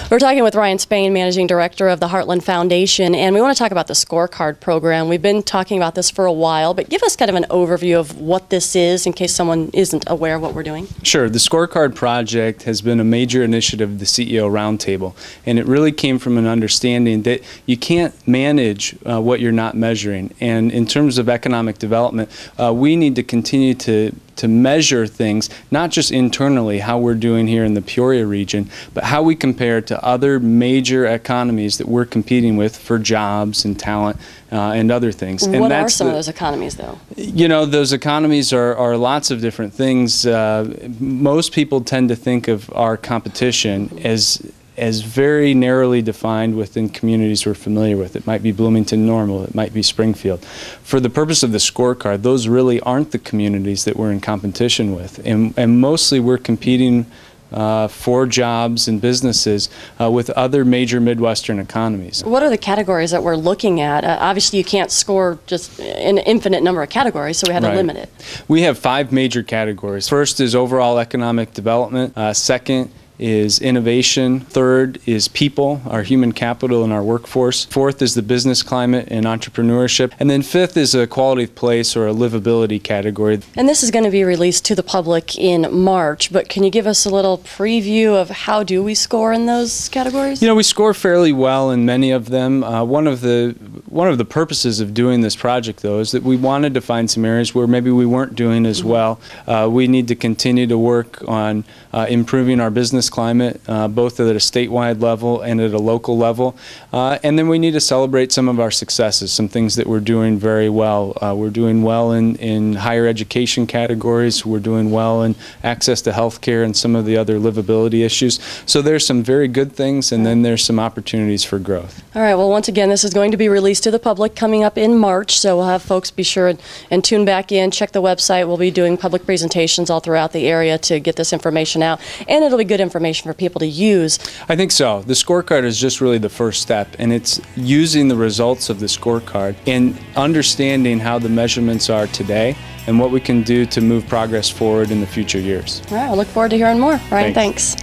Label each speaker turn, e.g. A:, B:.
A: We're talking with Ryan Spain, Managing Director of the Heartland Foundation, and we want to talk about the Scorecard program. We've been talking about this for a while, but give us kind of an overview of what this is in case someone isn't aware of what we're doing.
B: Sure. The Scorecard project has been a major initiative of the CEO Roundtable, and it really came from an understanding that you can't manage what you're not measuring. And in terms of economic development, we need to continue to measure things, not just internally, how we're doing here in the Peoria region, but how we compare to other major economies that we're competing with for jobs and talent and other things. And
A: what are some of those economies, though?
B: You know, those economies are lots of different things. Most people tend to think of our competition as very narrowly defined within communities we're familiar with. It might be Bloomington Normal, it might be Springfield. For the purpose of the scorecard, those really aren't the communities that we're in competition with. And mostly we're competing for jobs and businesses with other major Midwestern economies.
A: What are the categories that we're looking at? Obviously you can't score just an infinite number of categories, so we had to limit it.
B: We have 5 major categories. First is overall economic development. Second is innovation. Third is people, our human capital and our workforce. Fourth is the business climate and entrepreneurship. And then fifth is a quality of place or a livability category.
A: And this is going to be released to the public in March, but can you give us a little preview of how do we score in those categories?
B: You know, we score fairly well in many of them. One of the purposes of doing this project, though, is that we wanted to find some areas where maybe we weren't doing as well. We need to continue to work on improving our business climate, both at a statewide level and at a local level. And then we need to celebrate some of our successes, some things that we're doing very well. We're doing well in higher education categories. We're doing well in access to health care and some of the other livability issues. So there's some very good things, and then there's some opportunities for growth.
A: All right, well, once again, this is going to be released to the public coming up in March, so we'll have folks be sure and tune back in, check the website. We'll be doing public presentations all throughout the area to get this information out, and it'll be good information for people to use.
B: I think so. The scorecard is just really the first step, and it's using the results of the scorecard and understanding how the measurements are today and what we can do to move progress forward in the future years.
A: All right, I look forward to hearing more. Ryan, thanks.